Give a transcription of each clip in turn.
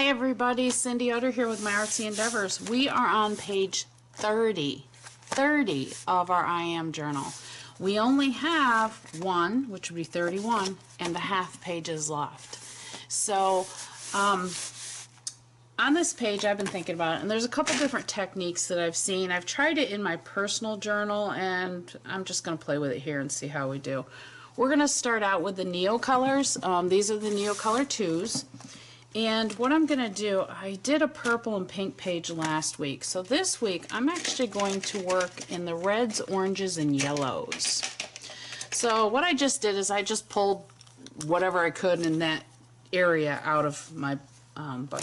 Hi everybody, Cindy Otter here with My Artsy Endeavors. We are on page 30 of our I Am journal. We only have one, which would be 31, and the half pages left. So on this page I've been thinking about it, and there's a couple different techniques that I've seen. I've tried it in my personal journal, and I'm just going to play with it here and see how we do. We're going to start out with the Neo colors. These are the Neo Color 2s. And what I'm going to do, I did a purple and pink page last week. So this week, I'm actually going to work in the reds, oranges, and yellows. So what I just did is I just pulled whatever I could in that area out of my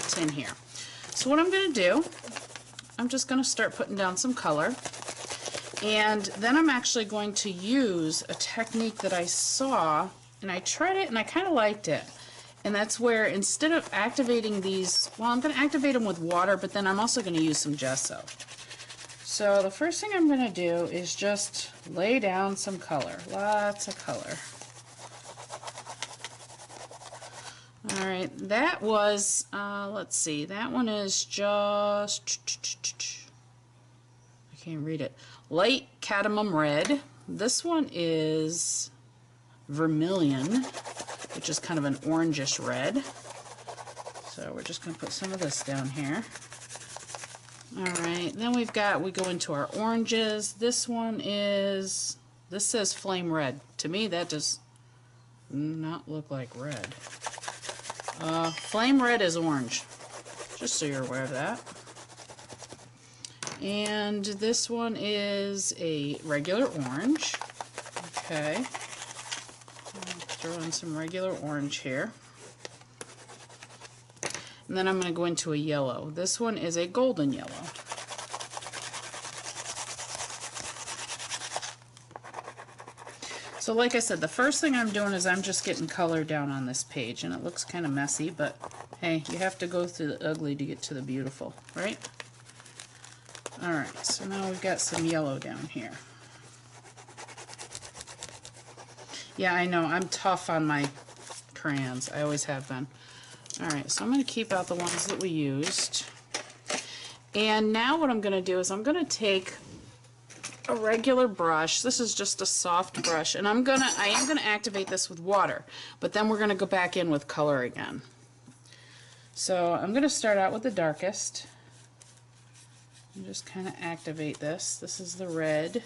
tin here. So what I'm going to do, I'm just going to start putting down some color. And then I'm actually going to use a technique that I saw, and I tried it and I kind of liked it. And that's where instead of activating these, well, I'm going to activate them with water, but then I'm also going to use some gesso. So the first thing I'm going to do is just lay down some color, lots of color. All right, that was, let's see, that one is just, I can't read it, light cadmium red. This one is vermilion, which is kind of an orangish red. So we're just going to put some of this down here. Alright, then we go into our oranges. This one is, this says flame red. To me that does not look like red. Flame red is orange, just so you're aware of that. And this one is a regular orange. Okay. Throw in some regular orange here. And then I'm going to go into a yellow. This one is a golden yellow. So like I said, the first thing I'm doing is I'm just getting color down on this page, and it looks kind of messy, but hey, you have to go through the ugly to get to the beautiful, right? Alright, so now we've got some yellow down here. Yeah, I know, I'm tough on my crayons. I always have been. Alright, so I'm going to keep out the ones that we used. And now what I'm going to do is I'm going to take a regular brush. This is just a soft brush, and I am going to activate this with water, but then we're going to go back in with color again. So I'm going to start out with the darkest and just kind of activate this. This is the red.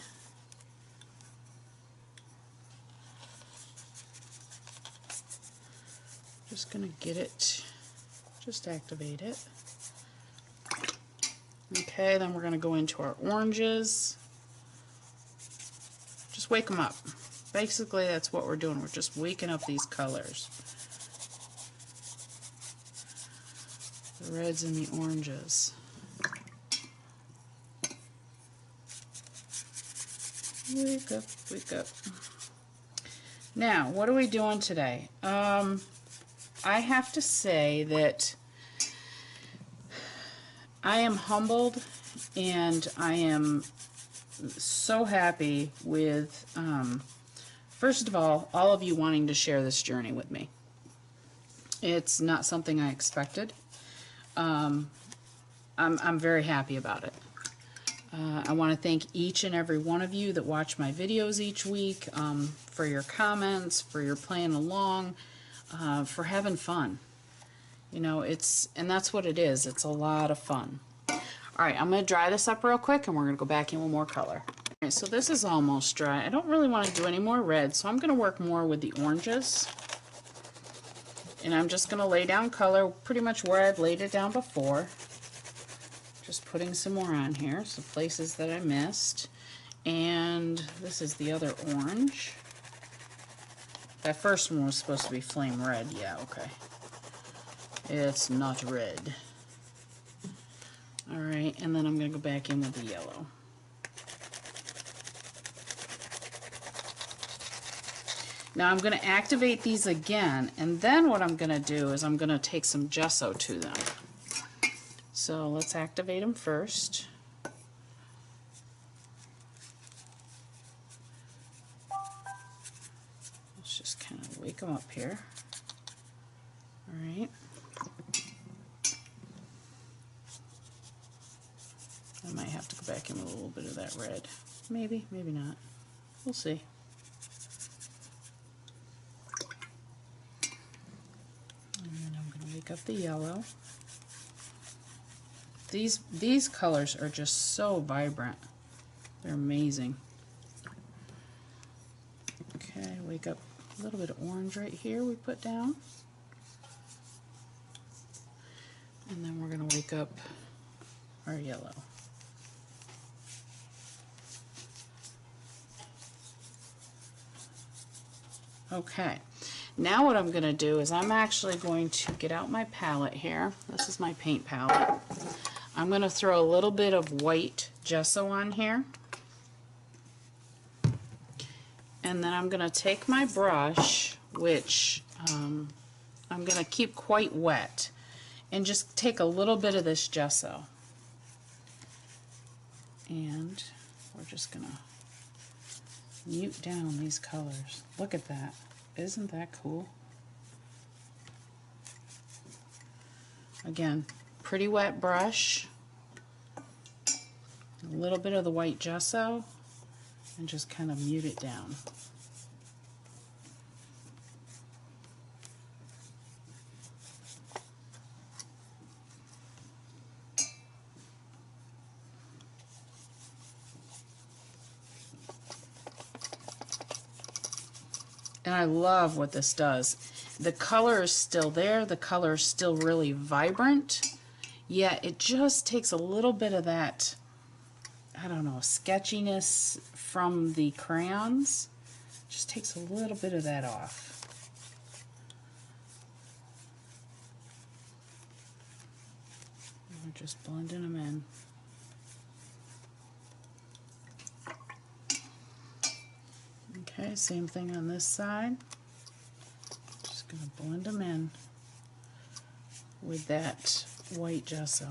Just going to get it, just activate it. Okay, then we're going to go into our oranges. Just wake them up. Basically, that's what we're doing. We're just waking up these colors. The reds and the oranges. Wake up, wake up. Now, what are we doing today? I have to say that I am humbled, and I am so happy with, first of all of you wanting to share this journey with me. It's not something I expected. I'm very happy about it. I want to thank each and every one of you that watch my videos each week, for your comments, for your playing along, for having fun. You know, and that's what it is. It's a lot of fun. Alright, I'm going to dry this up real quick, and we're going to go back in with more color. Alright, so this is almost dry. I don't really want to do any more red, so I'm going to work more with the oranges. And I'm just going to lay down color pretty much where I've laid it down before. Just putting some more on here, some places that I missed. And this is the other orange. That first one was supposed to be flame red. Yeah, okay. It's not red. Alright, and then I'm going to go back in with the yellow. Now I'm going to activate these again, and then what I'm going to do is I'm going to take some gesso to them. So let's activate them first. Let's just kind of wake them up here. Alright. back in with a little bit of that red. Maybe, maybe not. We'll see. And then I'm going to wake up the yellow. These colors are just so vibrant. They're amazing. Okay, wake up a little bit of orange right here we put down. And then we're going to wake up our yellow. Okay, now what I'm going to do is I'm actually going to get out my palette here. This is my paint palette. I'm going to throw a little bit of white gesso on here. And then I'm going to take my brush, which I'm going to keep quite wet, and just take a little bit of this gesso. And we're just going to mute down these colors. Look at that. Isn't that cool? Again, pretty wet brush, a little bit of the white gesso, and just kind of mute it down. And I love what this does. The color is still there, the color is still really vibrant, yet it just takes a little bit of that, I don't know, sketchiness from the crayons. Just takes a little bit of that off. We're just blending them in. Okay, same thing on this side. Just going to blend them in with that white gesso.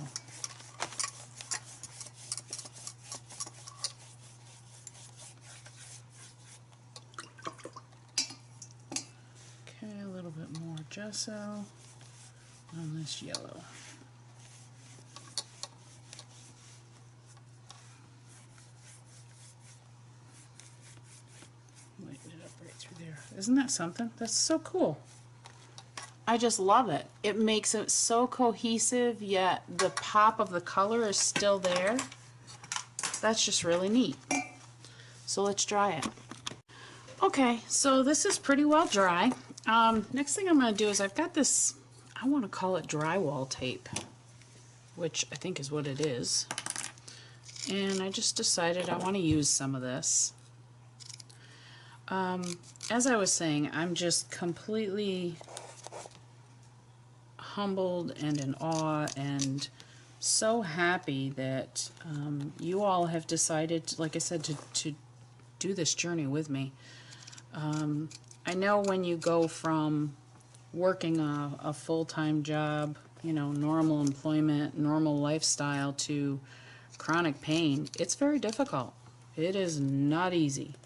Okay, a little bit more gesso on this yellow. Isn't that something? That's so cool. I just love it. It makes it so cohesive, yet the pop of the color is still there. That's just really neat. So let's dry it. Okay, so this is pretty well dry. Next thing I'm going to do is I've got this, I want to call it drywall tape, which I think is what it is. And I just decided I want to use some of this. As I was saying, I'm just completely humbled and in awe and so happy that you all have decided, like I said, to do this journey with me. I know when you go from working a full-time job, you know, normal employment, normal lifestyle, to chronic pain, it's very difficult. It is not easy.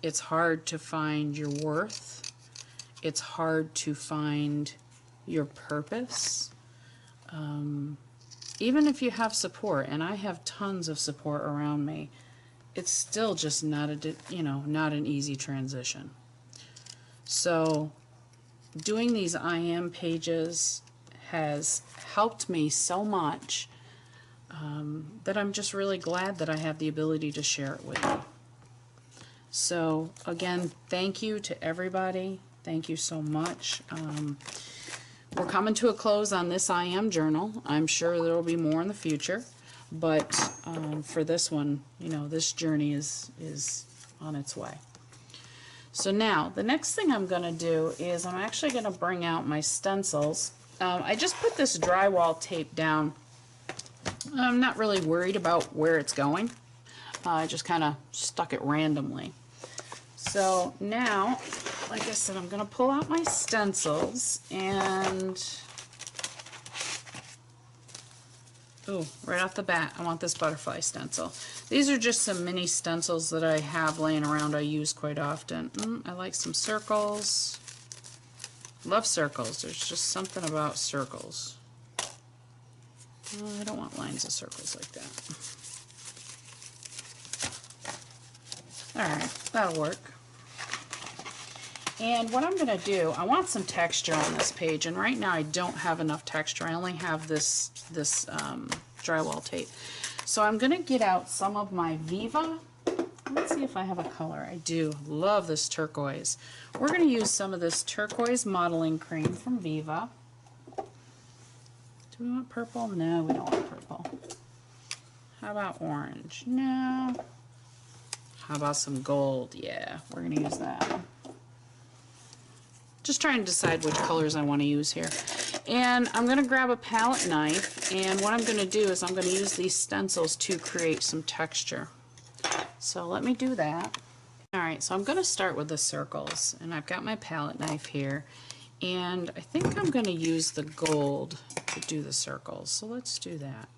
It's hard to find your worth. It's hard to find your purpose. Even if you have support, and I have tons of support around me, it's still just not not an easy transition. So doing these I am pages has helped me so much that I'm just really glad that I have the ability to share it with you. So again, thank you to everybody. Thank you so much. We're coming to a close on this I am journal. I'm sure there will be more in the future, but for this one, you know, this journey is on its way. So now the next thing I'm going to do is I'm actually going to bring out my stencils. I just put this drywall tape down. I'm not really worried about where it's going. I just kind of stuck it randomly. So now, like I said, I'm going to pull out my stencils and, ooh, right off the bat, I want this butterfly stencil. These are just some mini stencils that I have laying around I use quite often. I like some circles. Love circles. There's just something about circles. I don't want lines of circles like that. Alright, that'll work. And what I'm going to do, I want some texture on this page, and right now I don't have enough texture. I only have this drywall tape. So I'm going to get out some of my Viva. Let's see if I have a color. I do. Love this turquoise. We're going to use some of this turquoise modeling cream from Viva. Do we want purple? No, we don't want purple. How about orange? No. How about some gold? Yeah, we're going to use that. Just trying to decide which colors I want to use here. And I'm going to grab a palette knife, and what I'm going to do is I'm going to use these stencils to create some texture. So let me do that. Alright, so I'm going to start with the circles, and I've got my palette knife here, and I think I'm going to use the gold to do the circles. So let's do that.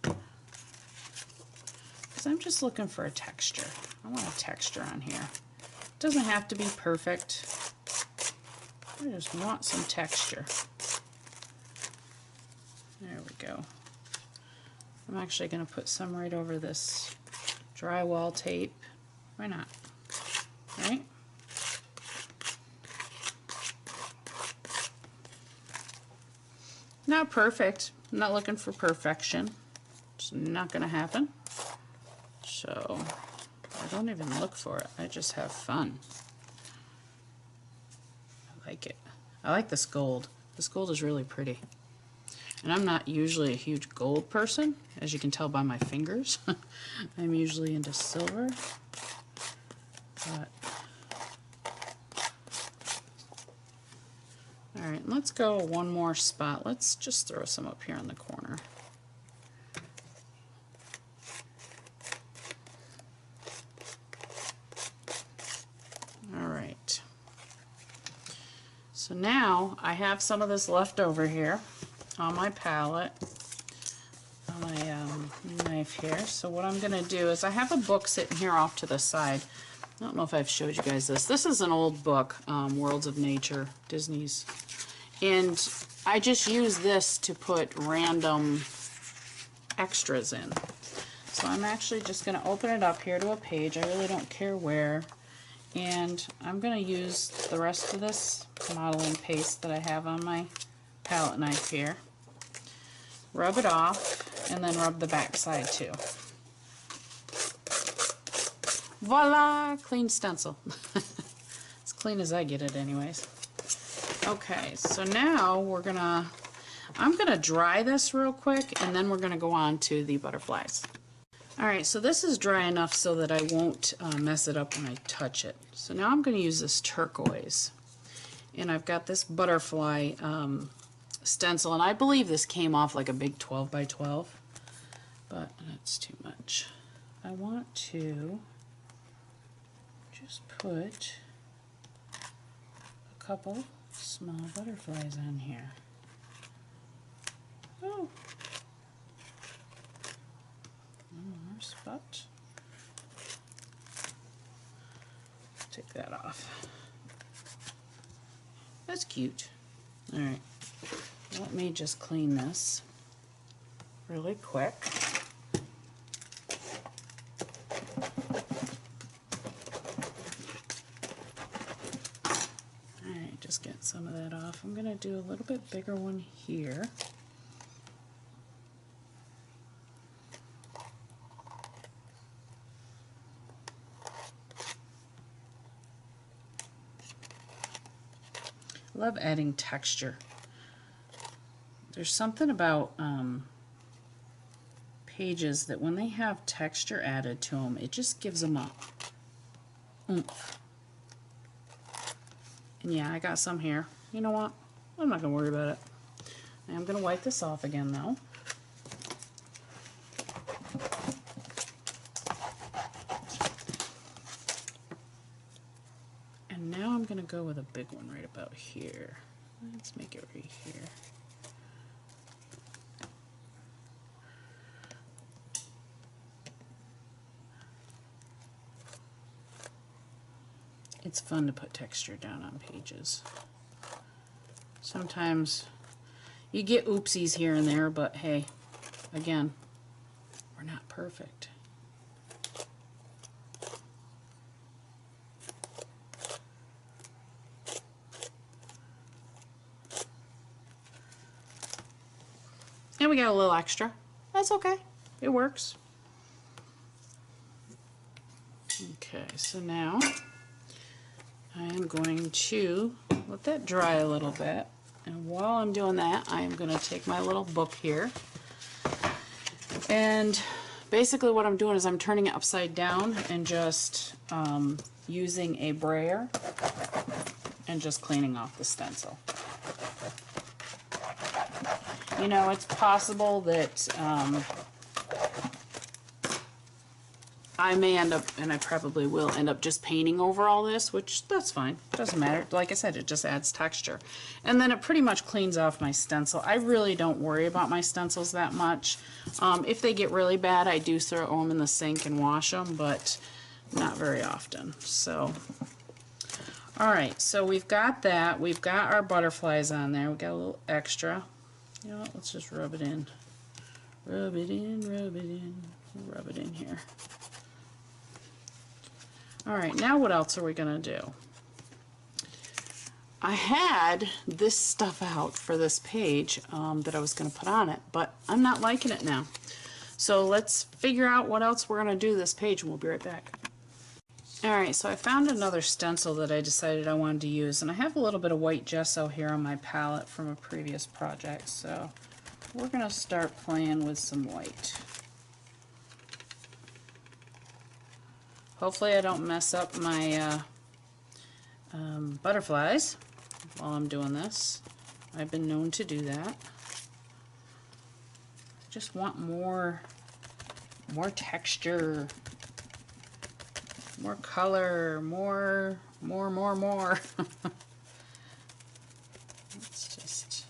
Because I'm just looking for a texture. I want a texture on here. It doesn't have to be perfect. I just want some texture. There we go. I'm actually going to put some right over this drywall tape. Why not? Right? Not perfect. I'm not looking for perfection. It's not going to happen. So I don't even look for it. I just have fun. I like it. I like this gold. This gold is really pretty. And I'm not usually a huge gold person, as you can tell by my fingers. I'm usually into silver. But alright, let's go one more spot. Let's just throw some up here in the corner. Alright. So now I have some of this left over here on my palette, on my knife here. So what I'm going to do is I have a book sitting here off to the side. I don't know if I've showed you guys this. This is an old book, Worlds of Nature, Disney's. And I just use this to put random extras in. So I'm actually just going to open it up here to a page. I really don't care where. And I'm going to use the rest of this modeling paste that I have on my palette knife here. Rub it off, and then rub the back side too. Voila! Clean stencil. As clean as I get it anyways. Okay, so now I'm gonna dry this real quick, and then we're gonna go on to the butterflies. Alright, so this is dry enough so that I won't mess it up when I touch it. So now I'm gonna use this turquoise. And I've got this butterfly stencil, and I believe this came off like a big 12 by 12, but that's too much. I want to just put a couple small butterflies on here. Oh, one more spot. Take that off. That's cute. All right. Let me just clean this really quick. Alright, just get some of that off. I'm going to do a little bit bigger one here. I love adding texture. There's something about pages that when they have texture added to them, it just gives them a oomph. And yeah, I got some here. You know what? I'm not going to worry about it. I'm going to wipe this off again though. And now I'm going to go with a big one right about here. Let's make it right here. It's fun to put texture down on pages. Sometimes you get oopsies here and there, but hey, again, we're not perfect. And we got a little extra. That's okay. It works. Okay, so now I am going to let that dry a little bit. And while I'm doing that, I am going to take my little book here. And basically what I'm doing is I'm turning it upside down and just using a brayer and just cleaning off the stencil. You know, it's possible that I may end up, and I probably will end up just painting over all this, which that's fine. Doesn't matter. Like I said, it just adds texture. And then it pretty much cleans off my stencil. I really don't worry about my stencils that much. If they get really bad, I do throw them in the sink and wash them, but not very often. So, all right, so we've got that. We've got our butterflies on there. We've got a little extra. You know what, let's just rub it in. Rub it in, rub it in, rub it in here. Alright, now what else are we going to do? I had this stuff out for this page that I was going to put on it, but I'm not liking it now. So let's figure out what else we're going to do this page and we'll be right back. Alright, so I found another stencil that I decided I wanted to use, and I have a little bit of white gesso here on my palette from a previous project, so we're going to start playing with some white. Hopefully I don't mess up my butterflies while I'm doing this. I've been known to do that. I just want more texture. More color, more. Let's just...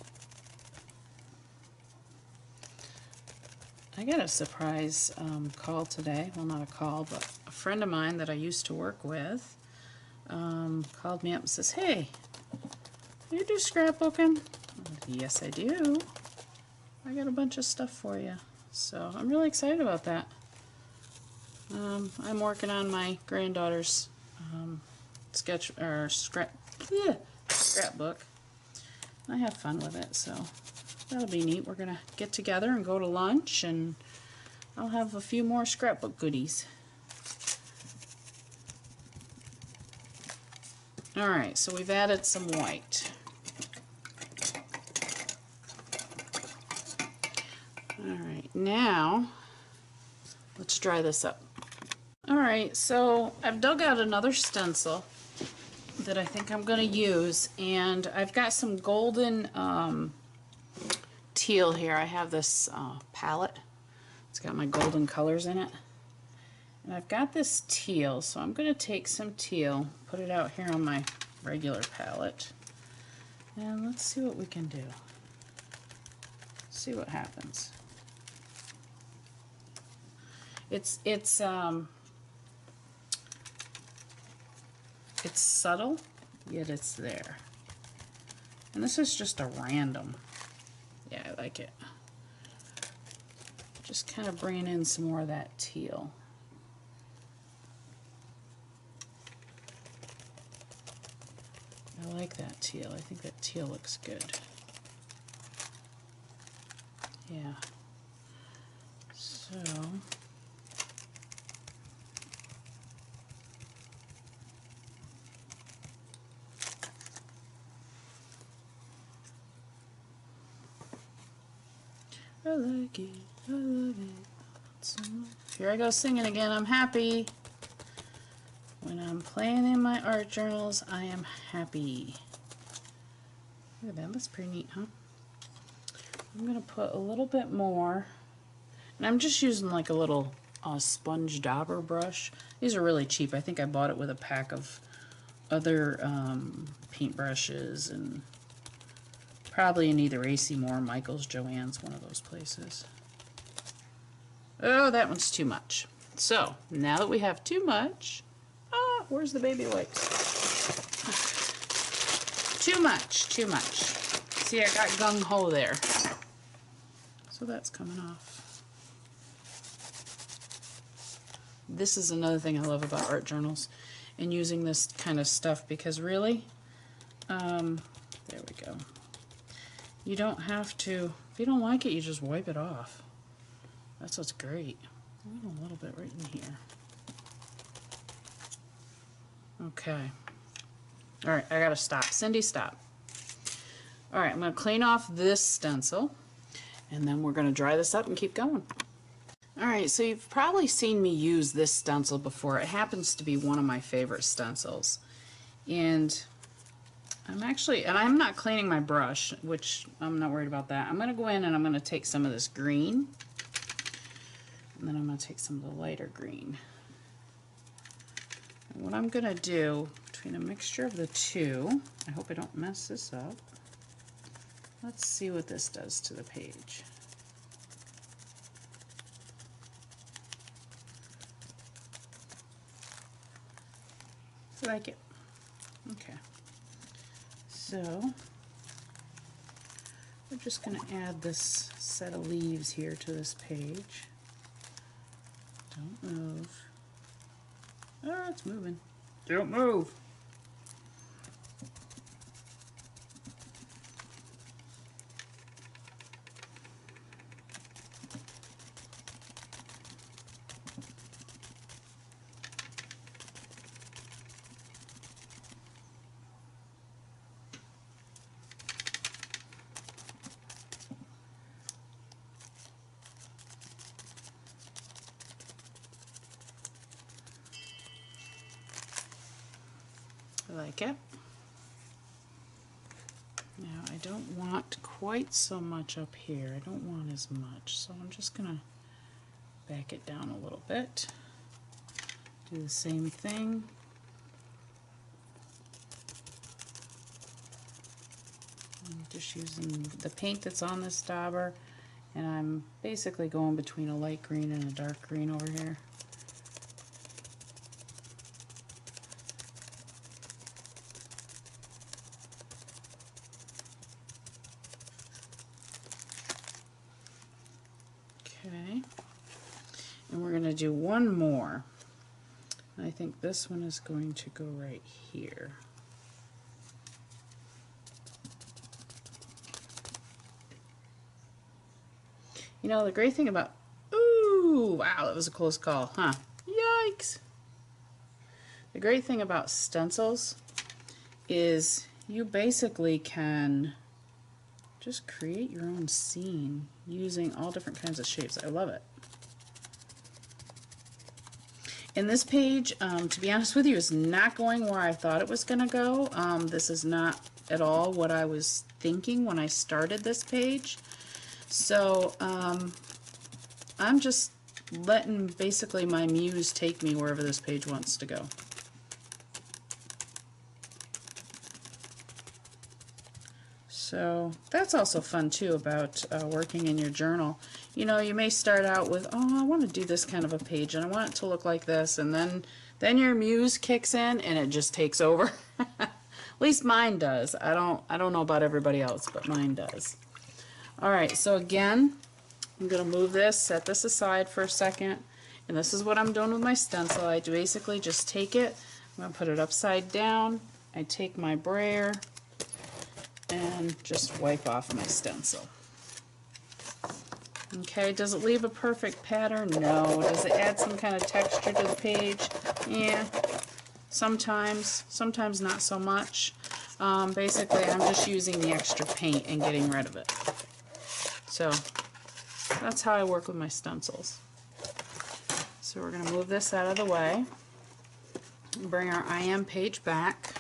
I got a surprise call today. Well, not a call, but a friend of mine that I used to work with called me up and says, "Hey, you do scrapbooking?" "Yes, I do. I got a bunch of stuff for you." So I'm really excited about that. I'm working on my granddaughter's scrapbook. I have fun with it, so that'll be neat. We're gonna get together and go to lunch, and I'll have a few more scrapbook goodies. Alright, so we've added some white. Alright, now let's dry this up. Alright, so I've dug out another stencil that I think I'm going to use, and I've got some golden teal here. I have this palette. It's got my golden colors in it. And I've got this teal, so I'm going to take some teal, put it out here on my regular palette, and let's see what we can do. See what happens. It's subtle, yet it's there. And this is just a random. Yeah, I like it. Just kind of bringing in some more of that teal. I like that teal. I think that teal looks good. Yeah. So... I like it, I love it. Here I go singing again. I'm happy. When I'm playing in my art journals, I am happy. Look at that, that's pretty neat, huh? I'm going to put a little bit more. And I'm just using like a little sponge dauber brush. These are really cheap. I think I bought it with a pack of other paintbrushes, and probably in either AC Moore, Michael's, Joann's, one of those places. Oh, that one's too much. So, now that we have too much... Ah, where's the baby wipes? Too much, too much. See, I got gung-ho there. So that's coming off. This is another thing I love about art journals and using this kind of stuff, because really, there we go. You don't have to, if you don't like it, you just wipe it off. That's what's great. A little bit right in here. Okay. All right, I gotta stop. Cindy, stop. All right, I'm gonna clean off this stencil, and then we're gonna dry this up and keep going. All right, so you've probably seen me use this stencil before. It happens to be one of my favorite stencils. And I'm not cleaning my brush, which I'm not worried about that. I'm gonna go in and I'm gonna take some of this green, and then I'm gonna take some of the lighter green. And what I'm gonna do, between a mixture of the two, I hope I don't mess this up. Let's see what this does to the page. I like it. Okay. So we're just going to add this set of leaves here to this page. Don't move. Oh, it's moving. Don't move. I like it. Now I don't want quite so much up here. I don't want as much, so I'm just going to back it down a little bit. Do the same thing. I'm just using the paint that's on this dauber, and I'm basically going between a light green and a dark green over here. Okay, and we're going to do one more. I think this one is going to go right here. You know, the great thing about, ooh, wow, that was a close call, huh? Yikes! The great thing about stencils is you basically can just create your own scene using all different kinds of shapes. I love it. And this page, to be honest with you, is not going where I thought it was going to go. This is not at all what I was thinking when I started this page. So I'm just letting basically my muse take me wherever this page wants to go. So that's also fun too about working in your journal. You know, you may start out with, oh, I want to do this kind of a page and I want it to look like this, and then your muse kicks in and it just takes over. At least mine does. I don't know about everybody else, but mine does. All right, so again, I'm going to move this, set this aside for a second, and this is what I'm doing with my stencil. I basically just take it, I'm going to put it upside down, I take my brayer, and just wipe off my stencil. Okay, does it leave a perfect pattern? No. Does it add some kind of texture to the page? Yeah, sometimes not so much. Basically, I'm just using the extra paint and getting rid of it. So that's how I work with my stencils. So we're going to move this out of the way and bring our IM page back.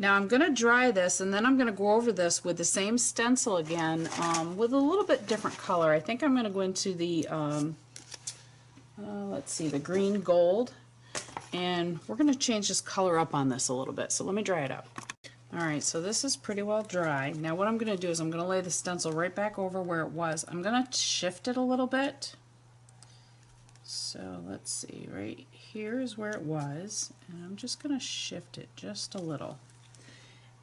Now I'm going to dry this, and then I'm going to go over this with the same stencil again with a little bit different color. I think I'm going to go into the, let's see, the green gold, and we're going to change this color up on this a little bit. So let me dry it up. Alright, so this is pretty well dry. Now what I'm going to do is I'm going to lay the stencil right back over where it was. I'm going to shift it a little bit. So let's see, right here is where it was, and I'm just going to shift it just a little.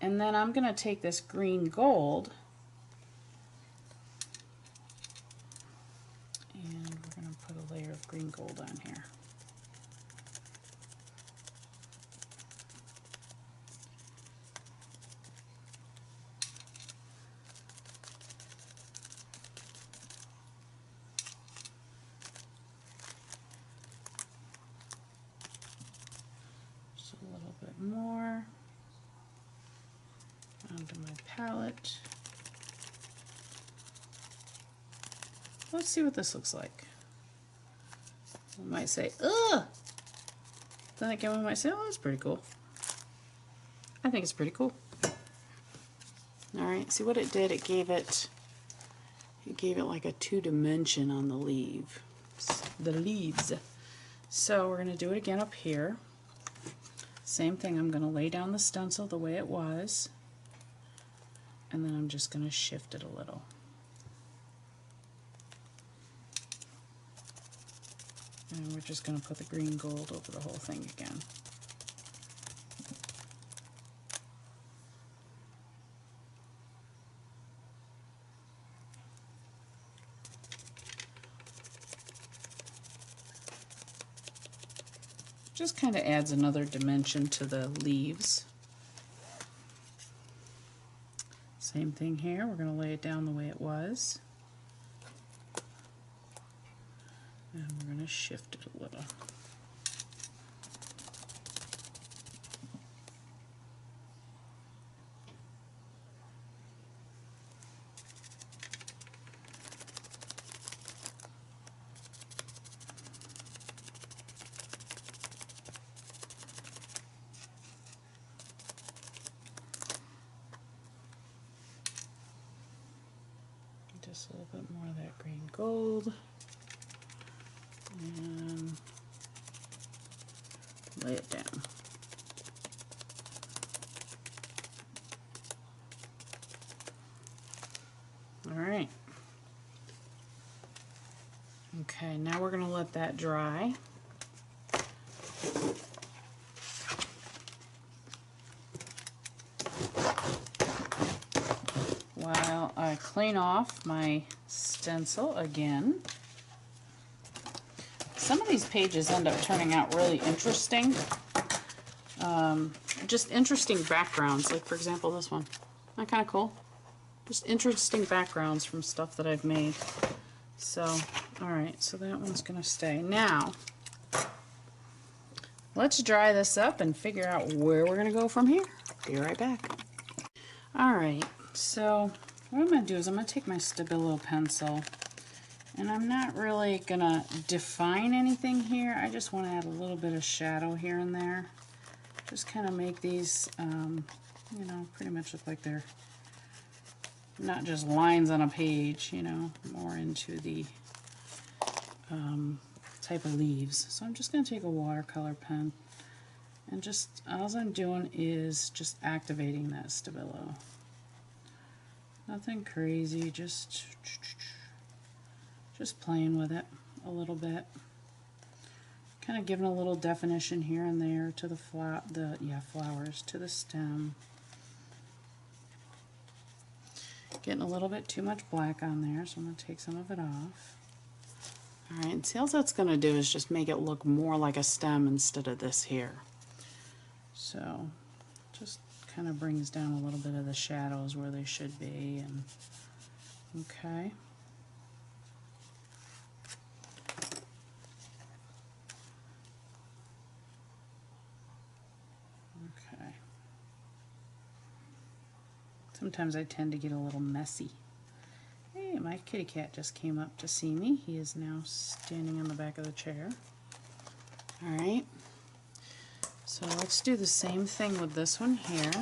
And then I'm going to take this green gold and we're going to put a layer of green gold on here. bit more onto my palette. Let's see what this looks like. I might say, ugh! Then again, we might say, oh, that's pretty cool. I think it's pretty cool. Alright, see what it did? It gave it like a 2-dimension on the leaves. So we're going to do it again up here. Same thing, I'm going to lay down the stencil the way it was, and then I'm just going to shift it a little. And we're just going to put the green gold over the whole thing again. Just kind of adds another dimension to the leaves. Same thing here, we're going to lay it down the way it was. And we're going to shift it a little. Just a little bit more of that green gold. And lay it down. All right. Okay, now we're going to let that dry. While I clean off my stencil again. Some of these pages end up turning out really interesting. Just interesting backgrounds, like for example this one. Isn't that kind of cool? Just interesting backgrounds from stuff that I've made. So, alright, so that one's going to stay. Now, let's dry this up and figure out where we're going to go from here. Be right back. Alright, so what I'm going to do is I'm going to take my Stabilo pencil, and I'm not really going to define anything here. I just want to add a little bit of shadow here and there. Just kind of make these, you know, pretty much look like they're not just lines on a page, you know, more into the type of leaves. So I'm just going to take a watercolor pen, and just, all I'm doing is just activating that Stabilo. Nothing crazy, just playing with it a little bit. Kind of giving a little definition here and there to the flowers, to the stem. Getting a little bit too much black on there, so I'm going to take some of it off. Alright, and see, all that's going to do is just make it look more like a stem instead of this here. So, just kind of brings down a little bit of the shadows where they should be. And okay. Okay. Sometimes I tend to get a little messy. Hey, my kitty cat just came up to see me. He is now standing on the back of the chair. Alright. So let's do the same thing with this one here.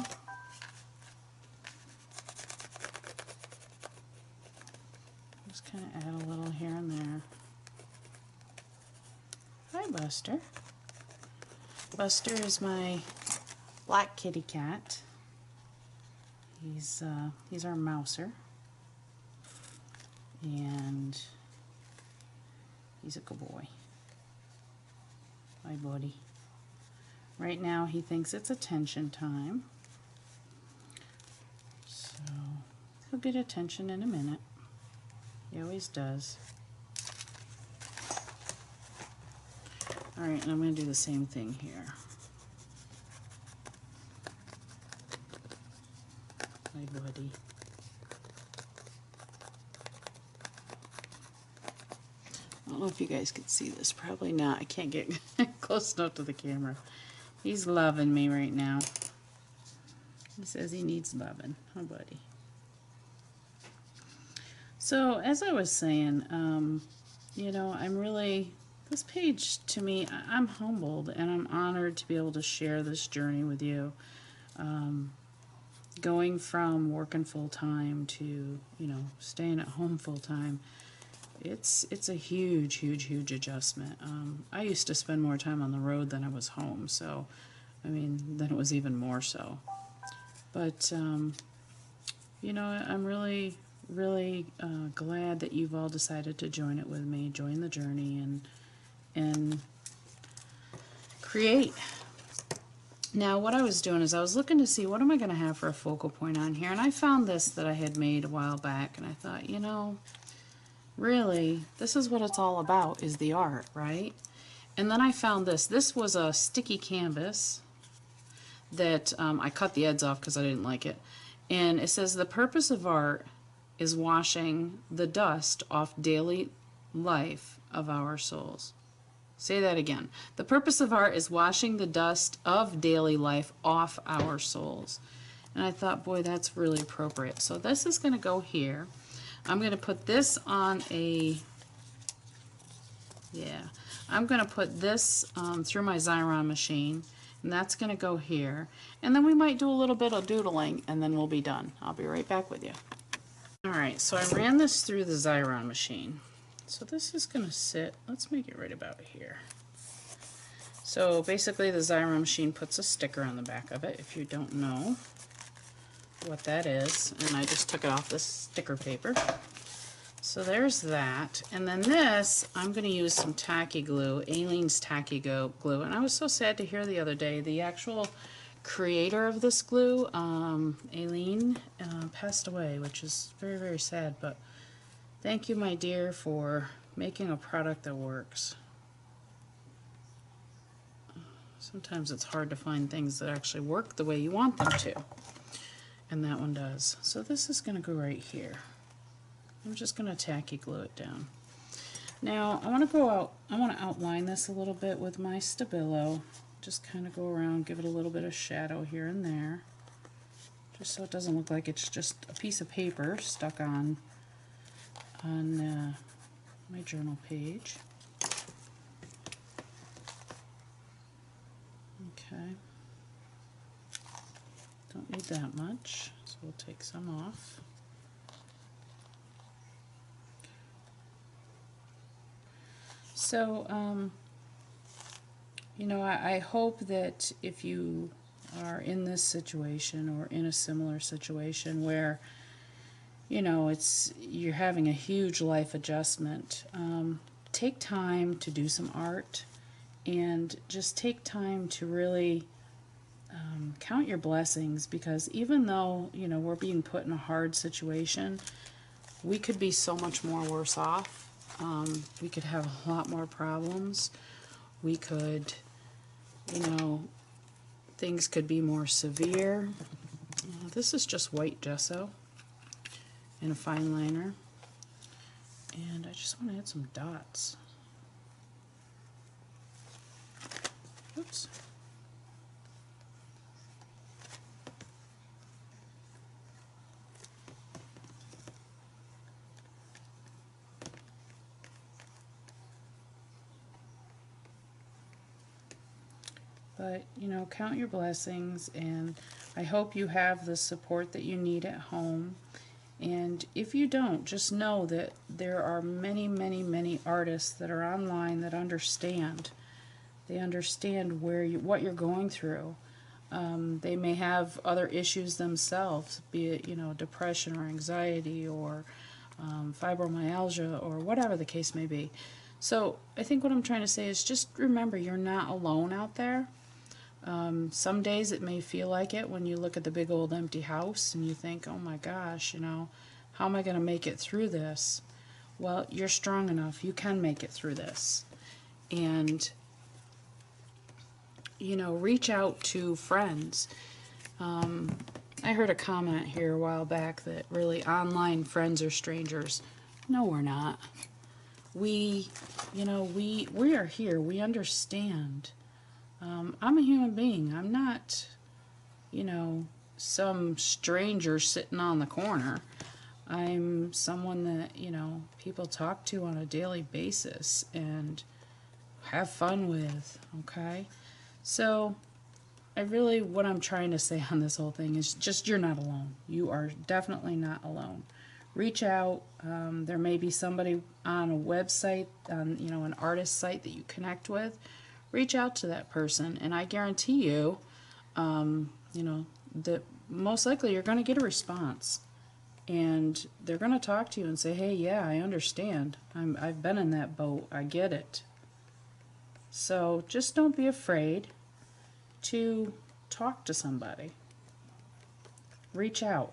Just kind of add a little here and there. Hi, Buster. Buster is my black kitty cat. He's our mouser. And he's a good boy. Hi, buddy. Right now he thinks it's attention time. So he'll get attention in a minute. He always does. Alright, and I'm going to do the same thing here. Hi, buddy. I don't know if you guys can see this. Probably not. I can't get close enough to the camera. He's loving me right now. He says he needs loving. Oh, buddy. So, as I was saying, you know, I'm really, this page to me, I'm humbled and I'm honored to be able to share this journey with you. Going from working full-time to, you know, staying at home full-time, it's a huge, huge, huge adjustment. I used to spend more time on the road than I was home, so, I mean, then it was even more so. But, you know, I'm really, really glad that you've all decided to join it with me, join the journey, and create. Now, what I was doing is I was looking to see what am I going to have for a focal point on here, and I found this that I had made a while back, and I thought, you know, really, this is what it's all about, is the art, right? And then I found this. This was a sticky canvas that I cut the ends off because I didn't like it. And it says, the purpose of art is washing the dust off daily life of our souls. Say that again. The purpose of art is washing the dust of daily life off our souls. And I thought, boy, that's really appropriate. So this is going to go here. I'm going to put this on a, I'm going to put this through my Xyron machine. And that's going to go here. And then we might do a little bit of doodling, and then we'll be done. I'll be right back with you. Alright, so I ran this through the Xyron machine. So this is going to sit, let's make it right about here. So basically the Xyron machine puts a sticker on the back of it, if you don't know what that is. And I just took it off this sticker paper. So there's that. And then this, I'm going to use some tacky glue, Aleene's tacky glue. And I was so sad to hear the other day, the actual creator of this glue, Aleene, passed away, which is very, very sad. But thank you, my dear, for making a product that works. Sometimes it's hard to find things that actually work the way you want them to. And that one does. So this is going to go right here. I'm just going to tacky glue it down. Now I want to outline this a little bit with my Stabilo. Just kind of go around, give it a little bit of shadow here and there, just so it doesn't look like it's just a piece of paper stuck on my journal page. Okay. Don't need that much, so we'll take some off. So, you know, I hope that if you are in this situation or in a similar situation where, you know, you're having a huge life adjustment, take time to do some art and just take time to really count your blessings, because even though, you know, we're being put in a hard situation, we could be so much more worse off. We could have a lot more problems. We could, you know, things could be more severe. This is just white gesso and a fine liner. And I just want to add some dots. Oops. But, you know, count your blessings, and I hope you have the support that you need at home. And if you don't, just know that there are many, many, many artists that are online that understand. They understand what you're going through. They may have other issues themselves, be it, you know, depression or anxiety or fibromyalgia or whatever the case may be. So I think what I'm trying to say is just remember, you're not alone out there. Some days it may feel like it when you look at the big old empty house and you think, oh my gosh, you know, how am I going to make it through this? Well, you're strong enough. You can make it through this. And, you know, reach out to friends. I heard a comment here a while back that really online friends are strangers. No, we're not. We, you know, we are here. We understand. I'm a human being. I'm not, you know, some stranger sitting on the corner. I'm someone that, you know, people talk to on a daily basis and have fun with, okay? So, what I'm trying to say on this whole thing is just you're not alone. You are definitely not alone. Reach out. There may be somebody on a website, on, you know, an artist site that you connect with. Reach out to that person, and I guarantee you, you know, that most likely you're going to get a response. And they're going to talk to you and say, hey, yeah, I understand. I've been in that boat. I get it. So just don't be afraid to talk to somebody. Reach out.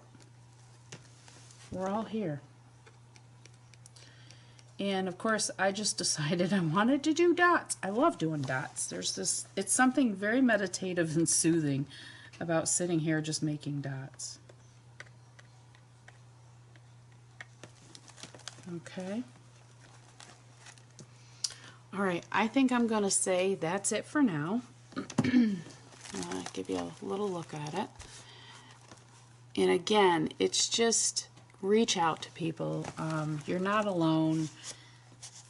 We're all here. And of course, I just decided I wanted to do dots. I love doing dots. It's something very meditative and soothing about sitting here just making dots. Okay. All right, I think I'm going to say that's it for now. I'll give you a little look at it. And again, it's just reach out to people. You're not alone.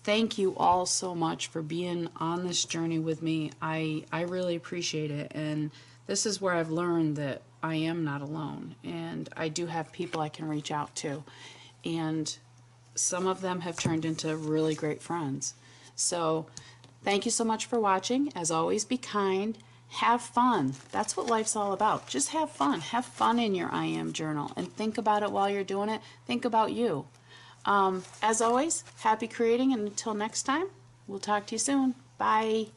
Thank you all so much for being on this journey with me. I really appreciate it. And this is where I've learned that I am not alone. And I do have people I can reach out to. And some of them have turned into really great friends. So thank you so much for watching. As always, be kind. Have fun. That's what life's all about. Just have fun. Have fun in your I Am journal. And think about it while you're doing it. Think about you. As always, happy creating. And until next time, we'll talk to you soon. Bye.